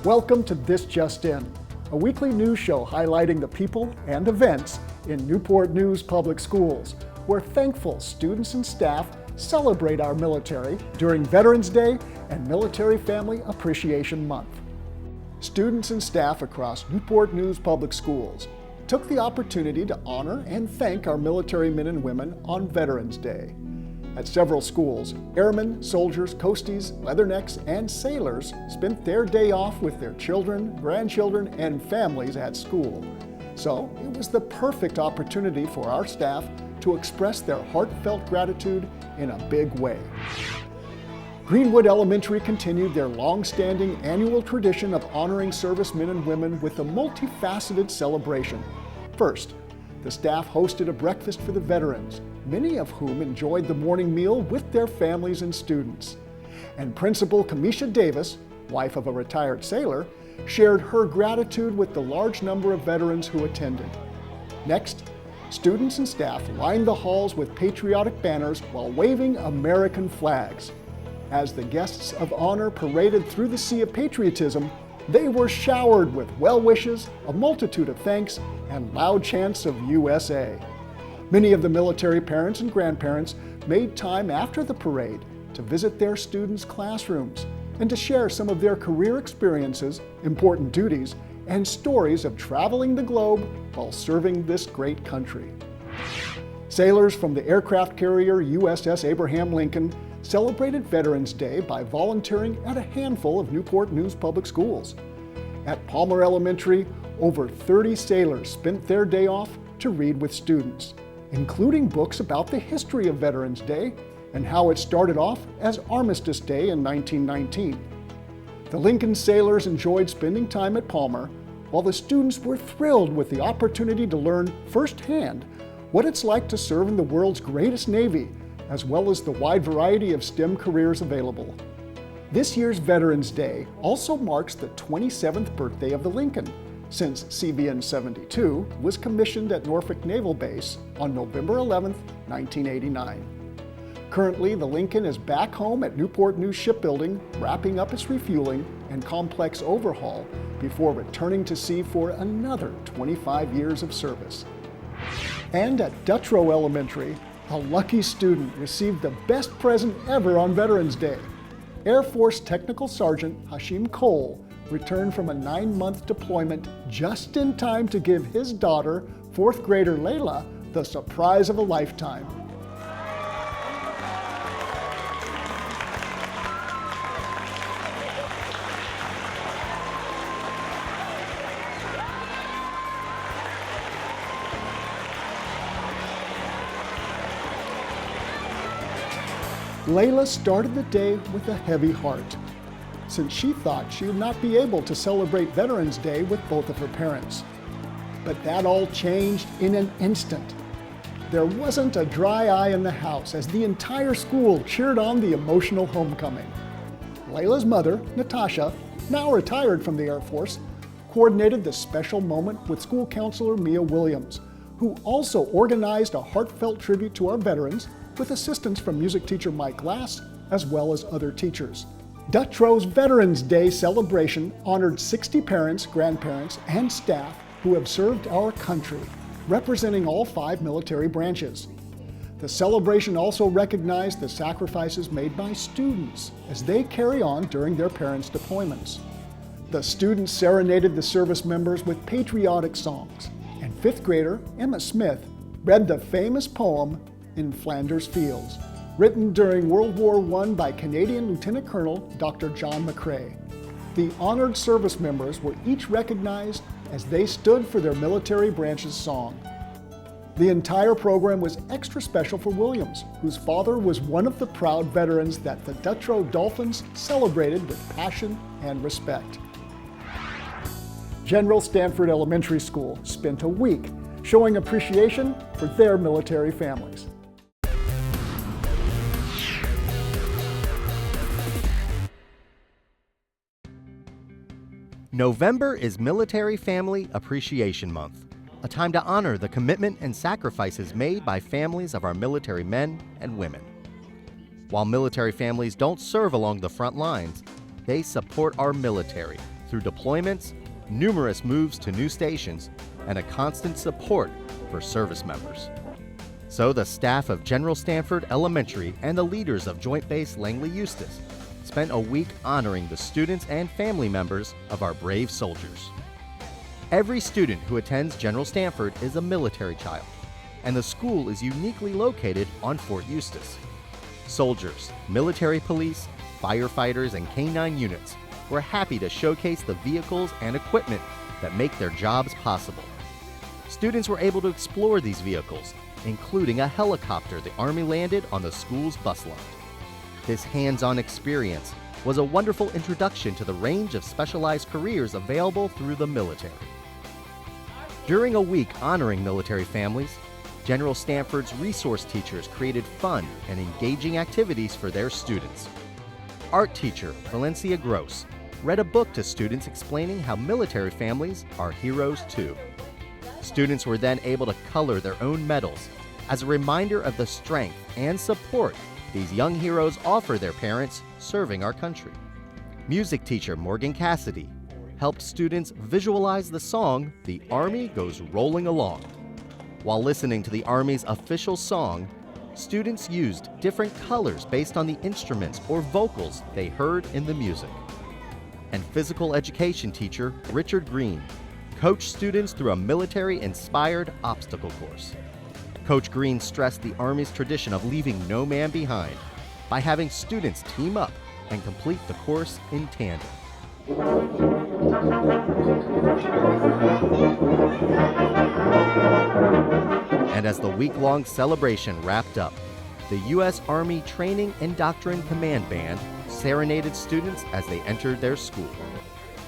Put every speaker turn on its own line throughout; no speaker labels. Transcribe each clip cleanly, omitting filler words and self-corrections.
Welcome to This Just In, a weekly news show highlighting the people and events in Newport News Public Schools, where thankful students and staff celebrate our military during Veterans Day and Military Family Appreciation Month. Students and staff across Newport News Public Schools took the opportunity to honor and thank our military men and women on Veterans Day. At several schools, airmen, soldiers, coasties, leathernecks, and sailors spent their day off with their children, grandchildren, and families at school. So it was the perfect opportunity for our staff to express their heartfelt gratitude in a big way. Greenwood Elementary continued their long-standing annual tradition of honoring servicemen and women with a multifaceted celebration. First, the staff hosted a breakfast for the veterans, many of whom enjoyed the morning meal with their families and students. And Principal Kamisha Davis, wife of a retired sailor, shared her gratitude with the large number of veterans who attended. Next, students and staff lined the halls with patriotic banners while waving American flags. As the guests of honor paraded through the sea of patriotism, they were showered with well wishes, a multitude of thanks, and loud chants of USA. Many of the military parents and grandparents made time after the parade to visit their students' classrooms and to share some of their career experiences, important duties, and stories of traveling the globe while serving this great country. Sailors from the aircraft carrier USS Abraham Lincoln celebrated Veterans Day by volunteering at a handful of Newport News Public Schools. At Palmer Elementary, over 30 sailors spent their day off to read with students, including books about the history of Veterans Day and how it started off as Armistice Day in 1919. The Lincoln sailors enjoyed spending time at Palmer, while the students were thrilled with the opportunity to learn firsthand what it's like to serve in the world's greatest Navy, as well as the wide variety of STEM careers available. This year's Veterans Day also marks the 27th birthday of the Lincoln, since CVN 72 was commissioned at Norfolk Naval Base on November 11, 1989. Currently, the Lincoln is back home at Newport News Shipbuilding, wrapping up its refueling and complex overhaul before returning to sea for another 25 years of service. And at Dutrow Elementary, a lucky student received the best present ever on Veterans Day. Air Force Technical Sergeant Hashim Cole returned from a 9-month deployment just in time to give his daughter, 4th grader Layla, the surprise of a lifetime. Layla started the day with a heavy heart, since she thought she would not be able to celebrate Veterans Day with both of her parents. But that all changed in an instant. There wasn't a dry eye in the house as the entire school cheered on the emotional homecoming. Layla's mother, Natasha, now retired from the Air Force, coordinated the special moment with school counselor Mia Williams, who also organized a heartfelt tribute to our veterans with assistance from music teacher Mike Glass, as well as other teachers. Dutrow's Veterans Day celebration honored 60 parents, grandparents, and staff who have served our country, representing all 5 military branches. The celebration also recognized the sacrifices made by students as they carry on during their parents' deployments. The students serenaded the service members with patriotic songs, and 5th grader Emma Smith read the famous poem In Flanders Fields, written during World War I by Canadian Lieutenant Colonel Dr. John McCrae. The honored service members were each recognized as they stood for their military branch's song. The entire program was extra special for Williams, whose father was one of the proud veterans that the Dutrow Dolphins celebrated with passion and respect. General Stanford Elementary School spent a week showing appreciation for their military families.
November is Military Family Appreciation Month, a time to honor the commitment and sacrifices made by families of our military men and women. While military families don't serve along the front lines, they support our military through deployments, numerous moves to new stations, and a constant support for service members. So the staff of General Stanford Elementary and the leaders of Joint Base Langley Eustis spent a week honoring the students and family members of our brave soldiers. Every student who attends General Stanford is a military child, and the school is uniquely located on Fort Eustis. Soldiers, military police, firefighters, and K-9 units were happy to showcase the vehicles and equipment that make their jobs possible. Students were able to explore these vehicles, including a helicopter the Army landed on the school's bus lot. This hands-on experience was a wonderful introduction to the range of specialized careers available through the military. During a week honoring military families, General Stanford's resource teachers created fun and engaging activities for their students. Art teacher Valencia Gross read a book to students explaining how military families are heroes too. Students were then able to color their own medals as a reminder of the strength and support these young heroes offer their parents serving our country. Music teacher Morgan Cassidy helped students visualize the song "The Army Goes Rolling Along." While listening to the Army's official song, students used different colors based on the instruments or vocals they heard in the music. And physical education teacher Richard Green coached students through a military-inspired obstacle course. Coach Green stressed the Army's tradition of leaving no man behind by having students team up and complete the course in tandem. And as the week-long celebration wrapped up, the U.S. Army Training and Doctrine Command Band serenaded students as they entered their school.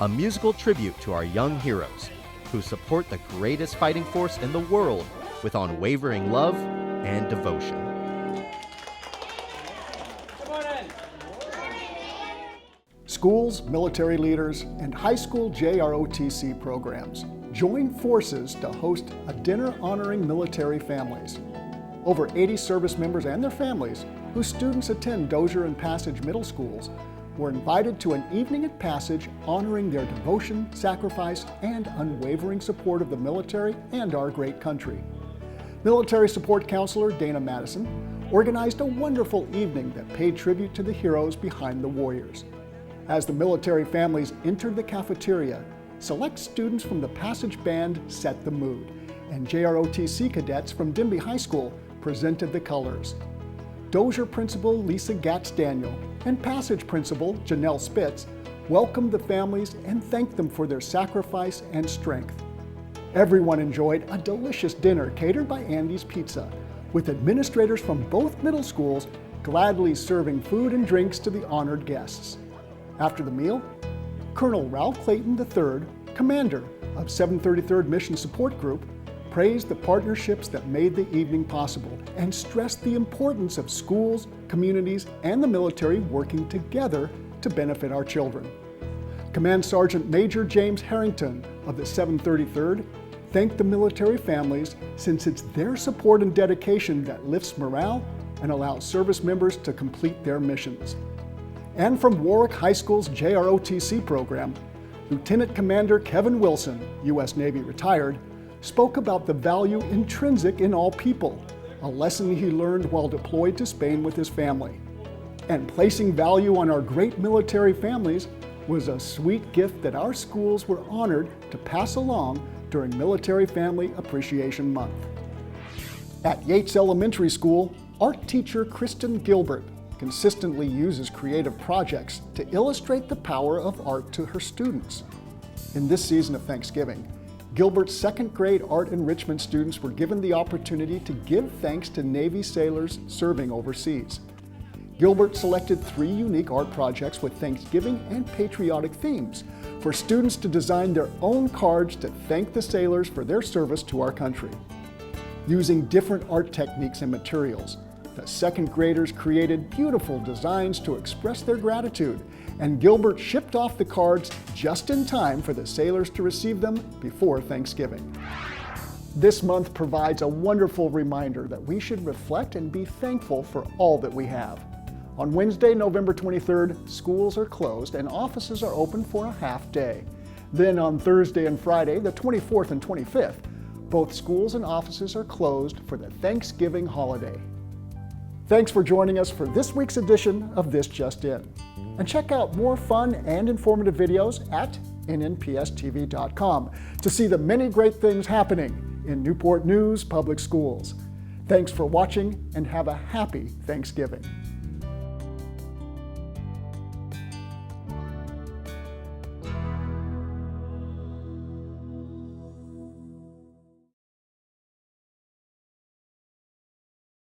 A musical tribute to our young heroes who support the greatest fighting force in the world with unwavering love and devotion.
Schools, military leaders, and high school JROTC programs join forces to host a dinner honoring military families. Over 80 service members and their families, whose students attend Dozier and Passage middle schools, were invited to an evening at Passage honoring their devotion, sacrifice, and unwavering support of the military and our great country. Military Support Counselor Dana Madison organized a wonderful evening that paid tribute to the heroes behind the warriors. As the military families entered the cafeteria, select students from the Passage Band set the mood, and JROTC cadets from Dimby High School presented the colors. Dozier Principal Lisa Gatz-Daniel and Passage Principal Janelle Spitz welcomed the families and thanked them for their sacrifice and strength. Everyone enjoyed a delicious dinner catered by Andy's Pizza, with administrators from both middle schools gladly serving food and drinks to the honored guests. After the meal, Colonel Ralph Clayton III, commander of 733rd Mission Support Group, praised the partnerships that made the evening possible and stressed the importance of schools, communities, and the military working together to benefit our children. Command Sergeant Major James Harrington of the 733rd thanked the military families since it's their support and dedication that lifts morale and allows service members to complete their missions. And from Warwick High School's JROTC program, Lieutenant Commander Kevin Wilson, U.S. Navy retired, spoke about the value intrinsic in all people, a lesson he learned while deployed to Spain with his family. And placing value on our great military families was a sweet gift that our schools were honored to pass along during Military Family Appreciation Month. At Yates Elementary School, art teacher Kristen Gilbert consistently uses creative projects to illustrate the power of art to her students. In this season of Thanksgiving, Gilbert's second grade art enrichment students were given the opportunity to give thanks to Navy sailors serving overseas. Gilbert selected 3 unique art projects with Thanksgiving and patriotic themes for students to design their own cards to thank the sailors for their service to our country. Using different art techniques and materials, the second graders created beautiful designs to express their gratitude, and Gilbert shipped off the cards just in time for the sailors to receive them before Thanksgiving. This month provides a wonderful reminder that we should reflect and be thankful for all that we have. On Wednesday, November 23rd, schools are closed and offices are open for a half day. Then on Thursday and Friday, the 24th and 25th, both schools and offices are closed for the Thanksgiving holiday. Thanks for joining us for this week's edition of This Just In. And check out more fun and informative videos at nnpstv.com to see the many great things happening in Newport News Public Schools. Thanks for watching and have a happy Thanksgiving.